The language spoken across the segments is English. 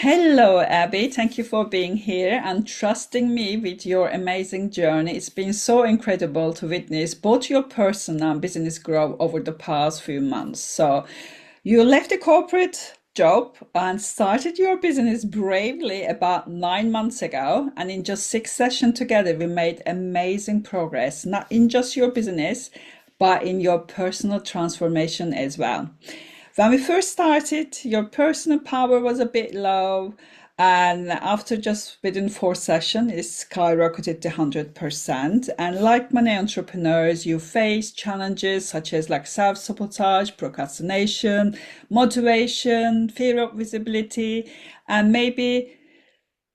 Hello, Abby. Thank you for being here and trusting me with your amazing journey. It's been so incredible to witness both your personal and business grow over the past few months. So, you left a corporate job and started your business bravely about 9 months ago. And in just 6 sessions together, we made amazing progress, not in just your business, but in your personal transformation as well. When we first started, your personal power was a bit low, and after just within 4 sessions, it skyrocketed to 100%. And like many entrepreneurs, you face challenges such as like self-sabotage, procrastination, motivation, fear of visibility, and maybe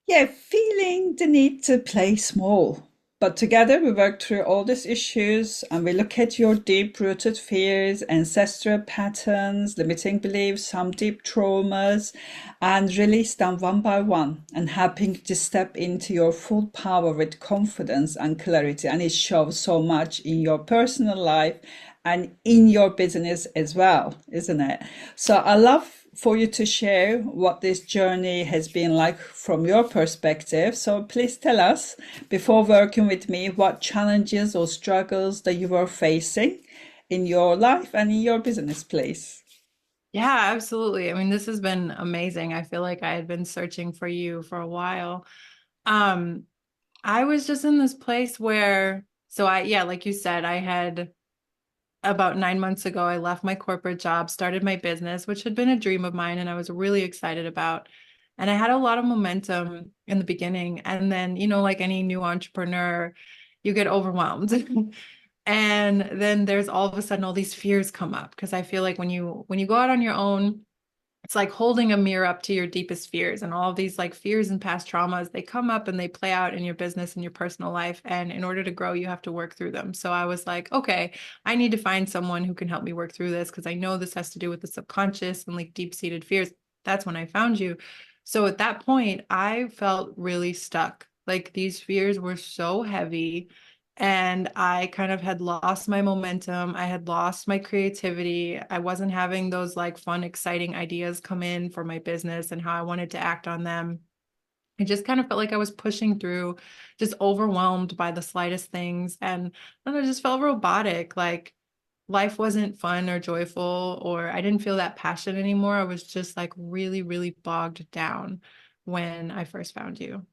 feeling the need to play small. But together we work through all these issues and we look at your deep rooted fears, ancestral patterns, limiting beliefs, some deep traumas, and release them one by one and helping you to step into your full power with confidence and clarity. And it shows so much in your personal life and in your business as well, isn't it? So I love for you to share what this journey has been like from your perspective. So please tell us, before working with me, what challenges or struggles that you were facing in your life and in your business, please. Yeah, absolutely. I mean, this has been amazing. I feel like I had been searching for you for a while. Um, I was just in this place where, yeah, like you said, I had about 9 months ago, I left my corporate job, started my business, which had been a dream of mine and I was really excited about. And I had a lot of momentum in the beginning. And then, like any new entrepreneur, you get overwhelmed. And then there's all of a sudden all these fears come up because I feel like when you go out on your own, it's like holding a mirror up to your deepest fears, and all of these like fears and past traumas, they come up and they play out in your business and your personal life, and in order to grow you have to work through them. So I was like, okay, I need to find someone who can help me work through this because I know this has to do with the subconscious and like deep-seated fears. That's when I found you. So at that point I felt really stuck. Like these fears were so heavy and I kind of had lost my momentum. I had lost my creativity. I wasn't having those like fun, exciting ideas come in for my business and how I wanted to act on them. I just kind of felt like I was pushing through, just overwhelmed by the slightest things. And I don't know, just felt robotic. Like life wasn't fun or joyful, or I didn't feel that passion anymore. I was just like really, really bogged down when I first found you.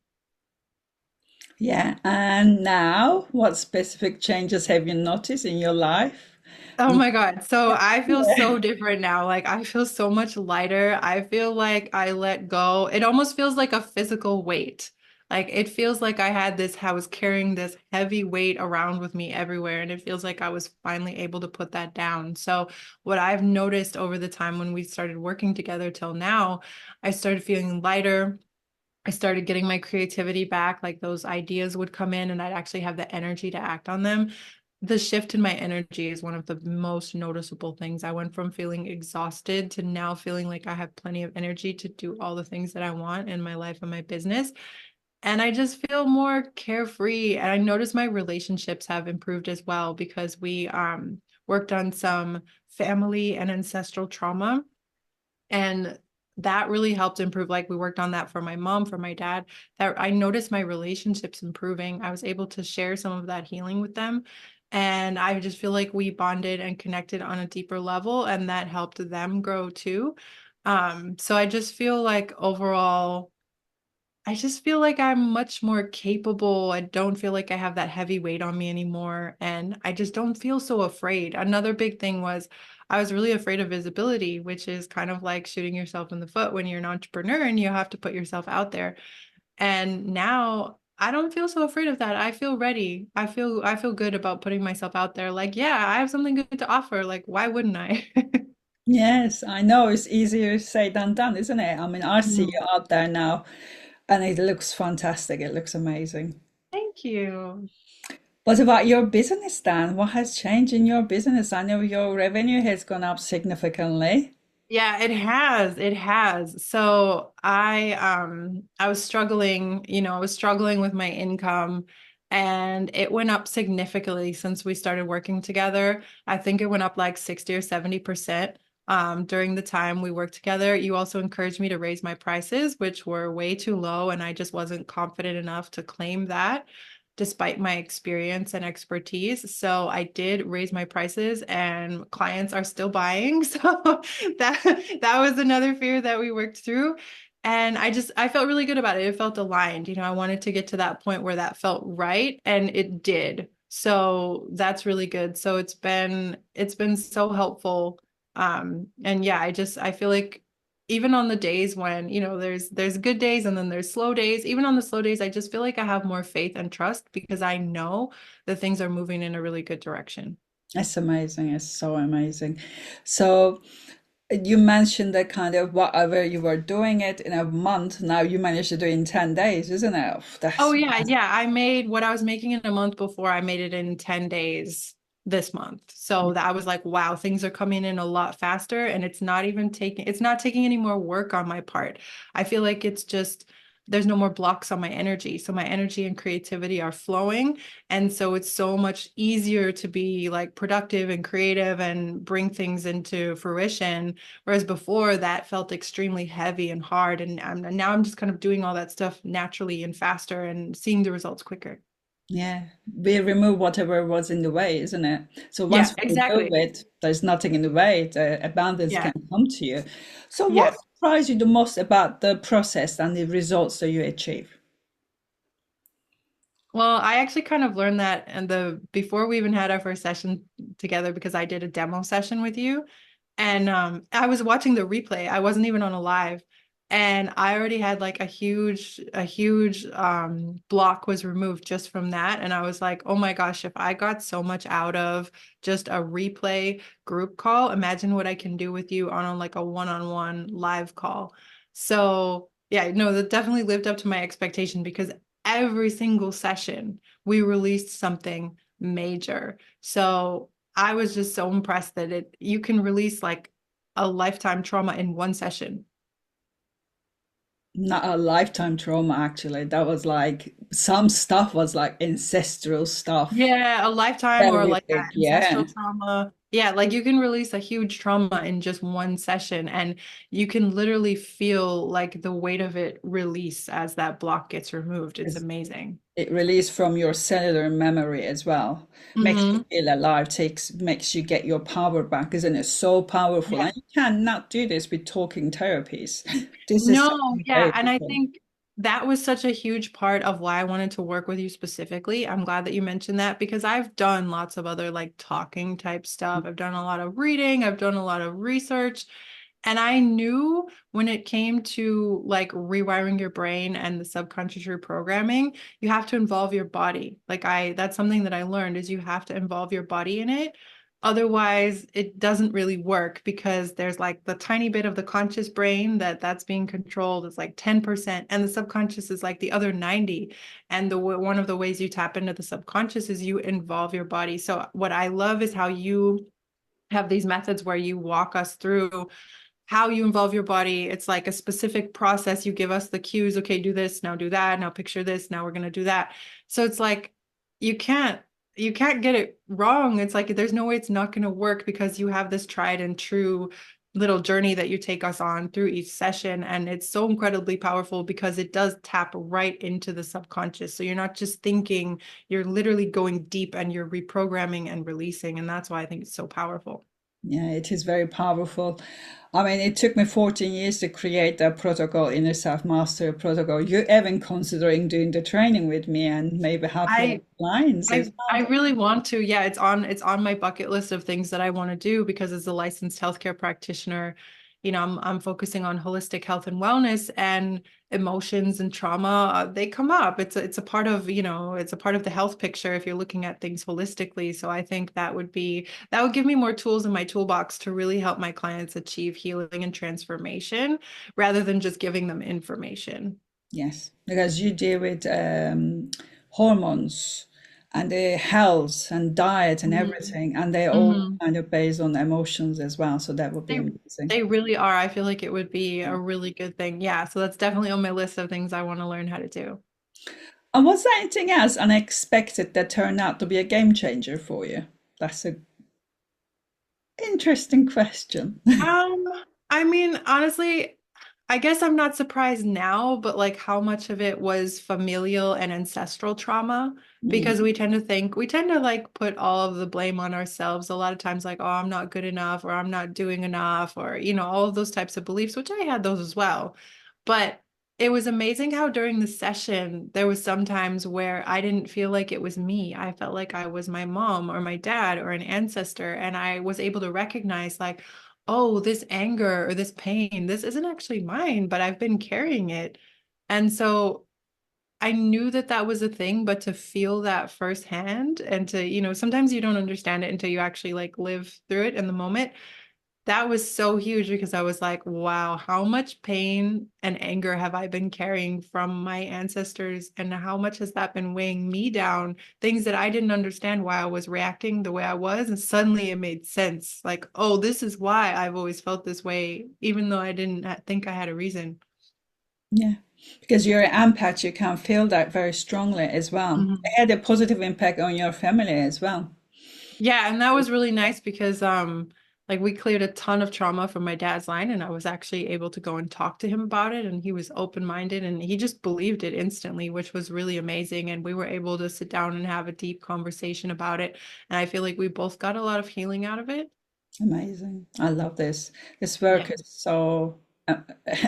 Yeah, and now what specific changes have you noticed in your life? Oh my God. So I feel Yeah. so different now. Like I feel so much lighter. I feel like I let go. It almost feels like a physical weight. Like it feels like I was carrying this heavy weight around with me everywhere. And it feels like I was finally able to put that down. So what I've noticed over the time when we started working together till now, I started feeling lighter. I started getting my creativity back. Like those ideas would come in and I'd actually have the energy to act on them. The shift in my energy is one of the most noticeable things. I went from feeling exhausted to now feeling like I have plenty of energy to do all the things that I want in my life and my business. And I just feel more carefree. And I notice my relationships have improved as well because we worked on some family and ancestral trauma. And that really helped improve. Like we worked on that for my mom, for my dad, that I noticed my relationships improving. I was able to share some of that healing with them. And I just feel like we bonded and connected on a deeper level, and that helped them grow too. So I just feel like overall, I just feel like I'm much more capable. I don't feel like I have that heavy weight on me anymore. And I just don't feel so afraid. Another big thing was I was really afraid of visibility, which is kind of like shooting yourself in the foot when you're an entrepreneur and you have to put yourself out there. And now I don't feel so afraid of that. I feel ready. I feel good about putting myself out there. Like, yeah, I have something good to offer. Like, why wouldn't I? Yes, I know it's easier said than done, isn't it? I mean, I see Mhm. you out there now and it looks fantastic. It looks amazing. Thank you. What about your business then? What has changed in your business? I know your revenue has gone up significantly. Yeah, it has. It has. So I was struggling, I was struggling with my income and it went up significantly since we started working together. I think it went up like 60 or 70%. during the time we worked together. You also encouraged me to raise my prices, which were way too low, and I just wasn't confident enough to claim that despite my experience and expertise. So I did raise my prices and clients are still buying. So that was another fear that we worked through. And I felt really good about it. It felt aligned. I wanted to get to that point where that felt right, and it did. So that's really good. So it's been so helpful. And yeah, I feel like even on the days when, there's good days and then there's slow days, even on the slow days, I just feel like I have more faith and trust because I know that things are moving in a really good direction. It's amazing. It's so amazing. So you mentioned that kind of whatever you were doing it in a month, now you managed to do it in 10 days, isn't it? Oh That's yeah, yeah. I made what I was making in a month before, I made it in 10 days this month. So that I was like, wow, things are coming in a lot faster and it's not taking any more work on my part. I feel like it's just there's no more blocks on my energy. So my energy and creativity are flowing. And so it's so much easier to be like productive and creative and bring things into fruition. Whereas before that felt extremely heavy and hard. And now I'm just kind of doing all that stuff naturally and faster and seeing the results quicker. yeah, we remove whatever was in the way, isn't it? So once Yeah, we remove exactly. it, there's nothing in the way. The abundance Yeah. can come to you. So what Yeah. surprised you the most about the process and the results that you achieve? Well, I actually kind of learned that and the before we even had our first session together because I did a demo session with you. And I was watching the replay. I wasn't even on a live. And I already had like a huge block was removed just from that. And I was like, oh my gosh, if I got so much out of just a replay group call, imagine what I can do with you on like a one-on-one live call. So yeah, no, that definitely lived up to my expectation because every single session we released something major. So I was just so impressed that you can release like a lifetime trauma in one session. Not a lifetime trauma, actually. That was like some stuff was like ancestral stuff. Yeah, a lifetime or Very like big, that yeah. ancestral trauma. Yeah, like you can release a huge trauma in just one session and you can literally feel like the weight of it release as that block gets removed. It's amazing. It released from your cellular memory as well. Makes you Hmm. feel alive, makes you get your power back, isn't it? So powerful. Yeah. And you cannot do this with talking therapies. This is No, something yeah. very And I different. think that was such a huge part of why I wanted to work with you specifically. I'm glad that you mentioned that because I've done lots of other like talking type stuff. I've done a lot of reading, I've done a lot of research. And I knew when it came to like rewiring your brain and the subconscious reprogramming, you have to involve your body. That's something that I learned is you have to involve your body in it. Otherwise, it doesn't really work because there's like the tiny bit of the conscious brain that's being controlled is like 10%, and the subconscious is like the other 90. And one of the ways you tap into the subconscious is you involve your body. So what I love is how you have these methods where you walk us through how you involve your body. It's like a specific process. You give us the cues. Okay, do this, now do that, now picture this, now we're going to do that. So it's like you can't you can't get it wrong. It's like there's no way it's not going to work because you have this tried and true little journey that you take us on through each session, and it's so incredibly powerful because it does tap right into the subconscious. So you're not just thinking, you're literally going deep and you're reprogramming and releasing, and that's why I think it's so powerful. Yeah, it is very powerful. I mean, it took me 14 years to create that protocol, inner self mastery protocol. You're even considering doing the training with me and maybe help your I clients as I well. really want to. Yeah, it's on my bucket list of things that I want to do because as a licensed healthcare practitioner, I'm focusing on holistic health and wellness, and emotions and trauma, they come up. It's a part of, it's a part of the health picture if you're looking at things holistically. So I think that would give me more tools in my toolbox to really help my clients achieve healing and transformation rather than just giving them information. Yes, because you deal with hormones and the health and diet and Mhm. everything, and they all Mhm. kind of based on emotions as well. So that would be They amazing. they really are. I feel like it would be a really good thing. Yeah, so that's definitely on my list of things I want to learn how to do. And was there anything else unexpected that turned out to be a game changer for you? That's a Interesting question. Um, I mean, honestly, I guess I'm not surprised now, but like how much of it was familial and ancestral trauma, because Mm, we tend to like put all of the blame on ourselves a lot of times, like, oh, I'm not good enough, or I'm not doing enough, or, all of those types of beliefs, which I had those as well. But it was amazing how during the session, there was some times where I didn't feel like it was me. I felt like I was my mom or my dad or an ancestor, and I was able to recognize, like, oh, this anger or this pain, this isn't actually mine, but I've been carrying it. And so I knew that that was a thing, but to feel that firsthand and to, sometimes you don't understand it until you actually like live through it in the moment. That was so huge because I was like, wow, how much pain and anger have I been carrying from my ancestors? And how much has that been weighing me down? Things that I didn't understand why I was reacting the way I was. And suddenly it made sense. Like, oh, this is why I've always felt this way, even though I didn't think I had a reason. yeah, because you're an empath, you can feel that very strongly as well. It Mhm. had a positive impact on your family as well. Yeah, and that was really nice because like we cleared a ton of trauma from my dad's line, and I was actually able to go and talk to him about it, and he was open-minded and he just believed it instantly, which was really amazing, and we were able to sit down and have a deep conversation about it, and I feel like we both got a lot of healing out of it. Amazing. I love this. This Yeah. work is so uh,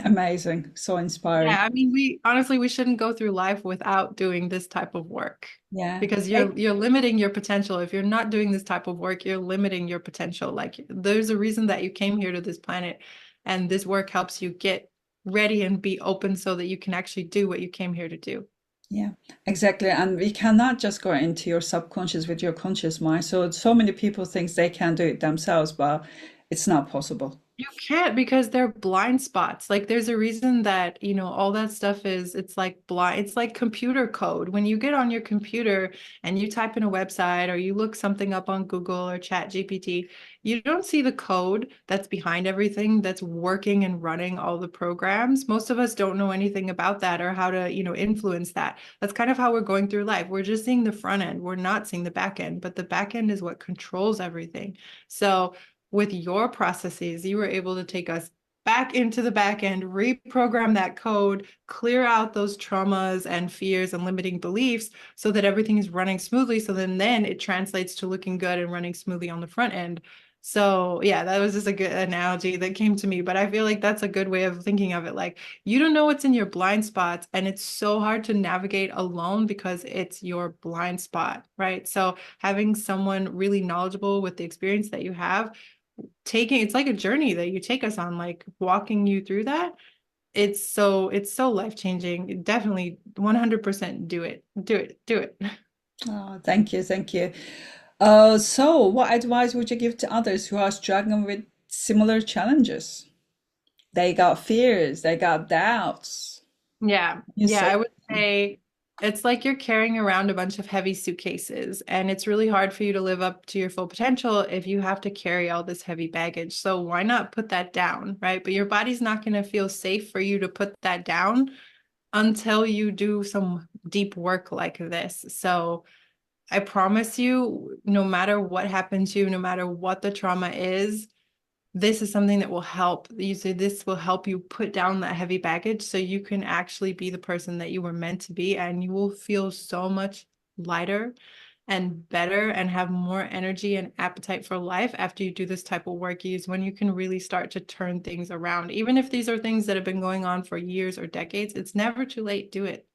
amazing, so inspiring. Yeah, I mean, we honestly we shouldn't go through life without doing this type of work Yeah. because you're limiting your potential. If you're not doing this type of work, you're limiting your potential. Like there's a reason that you came here to this planet, and this work helps you get ready and be open so that you can actually do what you came here to do. Yeah, exactly. And we cannot just go into your subconscious with your conscious mind. So many people think they can do it themselves, but it's not possible. You can't because they're blind spots. Like there's a reason that, all that stuff is it's like blind, it's like computer code. When you get on your computer and you type in a website or you look something up on Google or Chat GPT, you don't see the code that's behind everything that's working and running all the programs. Most of us don't know anything about that or how to, influence that. That's kind of how we're going through life. We're just seeing the front end. We're not seeing the back end, but the back end is what controls everything. So with your processes, you were able to take us back into the back end, reprogram that code, clear out those traumas and fears and limiting beliefs so that everything is running smoothly. So then it translates to looking good and running smoothly on the front end. So yeah, that was just a good analogy that came to me, but I feel like that's a good way of thinking of it. Like you don't know what's in your blind spots, and it's so hard to navigate alone because it's your blind spot, right? So having someone really knowledgeable with the experience that you have taking it's like a journey that you take us on, like walking you through that. It's so life-changing. Definitely 100% do it. Do it. Do it. Oh, thank you, thank you. So what advice would you give to others who are struggling with similar challenges? They got fears, they got doubts. Yeah. You Yeah, say, I would say it's like you're carrying around a bunch of heavy suitcases, and it's really hard for you to live up to your full potential if you have to carry all this heavy baggage. So why not put that down, right? But your body's not going to feel safe for you to put that down until you do some deep work like this. So I promise you, no matter what happened to you, no matter what the trauma is, this is something that will help. You say this will help you put down that heavy baggage so you can actually be the person that you were meant to be, and you will feel so much lighter and better and have more energy and appetite for life after you do this type of work. Is when you can really start to turn things around. Even if these are things that have been going on for years or decades, it's never too late. Do it.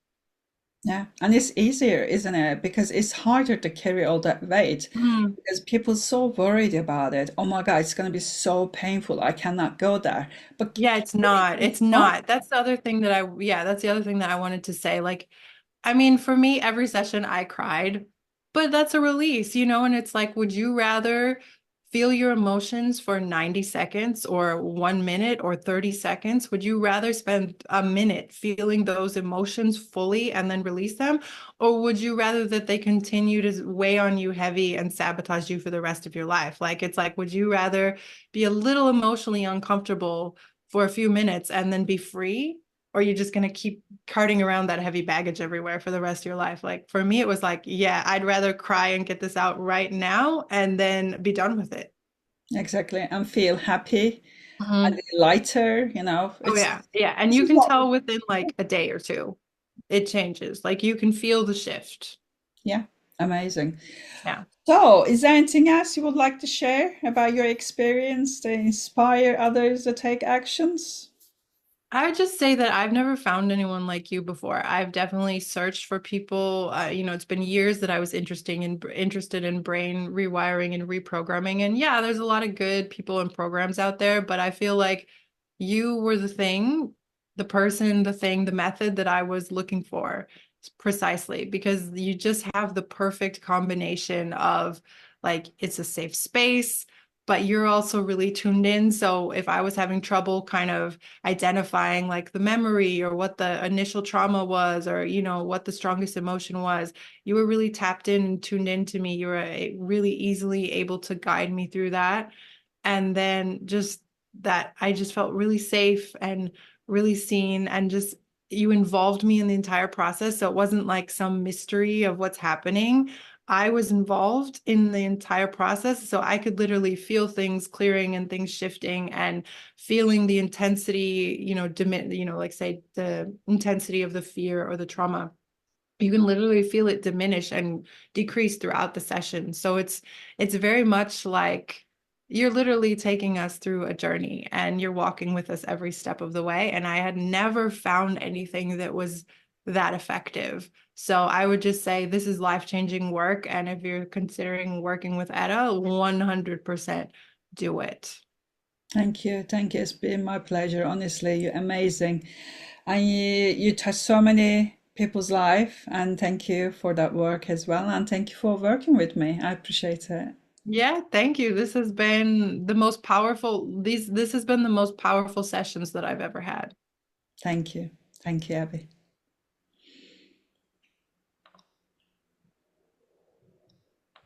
yeah, and it's easier, isn't it? Because it's harder to carry all that weight Mm. because people so worried about it. Oh my God, it's going to be so painful. I cannot go there. But Yeah, it's not. it's It's not. not. That's the other thing that yeah, that's the other thing that I wanted to say. Like, I mean, for me, every session I cried, but that's a release, and it's like, would you rather feel your emotions for 90 seconds or 1 minute or 30 seconds? Would you rather spend a minute feeling those emotions fully and then release them? Or would you rather that they continue to weigh on you heavy and sabotage you for the rest of your life? Like, it's like, would you rather be a little emotionally uncomfortable for a few minutes and then be free? Or are you just going to keep carting around that heavy baggage everywhere for the rest of your life? Like for me, it was like, yeah, I'd rather cry and get this out right now and then be done with it. Exactly. And feel happy and Mhm. lighter, Oh It's yeah, yeah. And this you is can what, tell within like a day or two, it changes. Like you can feel the shift. yeah, amazing. Yeah. So, is there anything else you would like to share about your experience to inspire others to take actions? I would just say that I've never found anyone like you before. I've definitely searched for people. It's been years that I was interested in brain rewiring and reprogramming. And yeah, there's a lot of good people and programs out there, but I feel like you were the thing, the person, the thing, the method that I was looking for precisely because you just have the perfect combination of like it's a safe space, but you're also really tuned in. So if I was having trouble kind of identifying like the memory or what the initial trauma was or what the strongest emotion was, you were really tapped in and tuned into me. You were really easily able to guide me through that. And then just that I just felt really safe and really seen, and just you involved me in the entire process, so it wasn't like some mystery of what's happening. I was involved in the entire process, so I could literally feel things clearing and things shifting and feeling the intensity, like say the intensity of the fear or the trauma. You can literally feel it diminish and decrease throughout the session. So it's very much like you're literally taking us through a journey and you're walking with us every step of the way. And I had never found anything that was that effective. So I would just say this is life-changing work. And if you're considering working with Etta, 100% do it. Thank you. Thank you. It's been my pleasure. Honestly, you're amazing. And you touch so many people's life. And thank you for that work as well. And thank you for working with me. I appreciate it. Yeah, thank you. This has been the most powerful, this has been the most powerful sessions that I've ever had. Thank you. Thank you, Abby.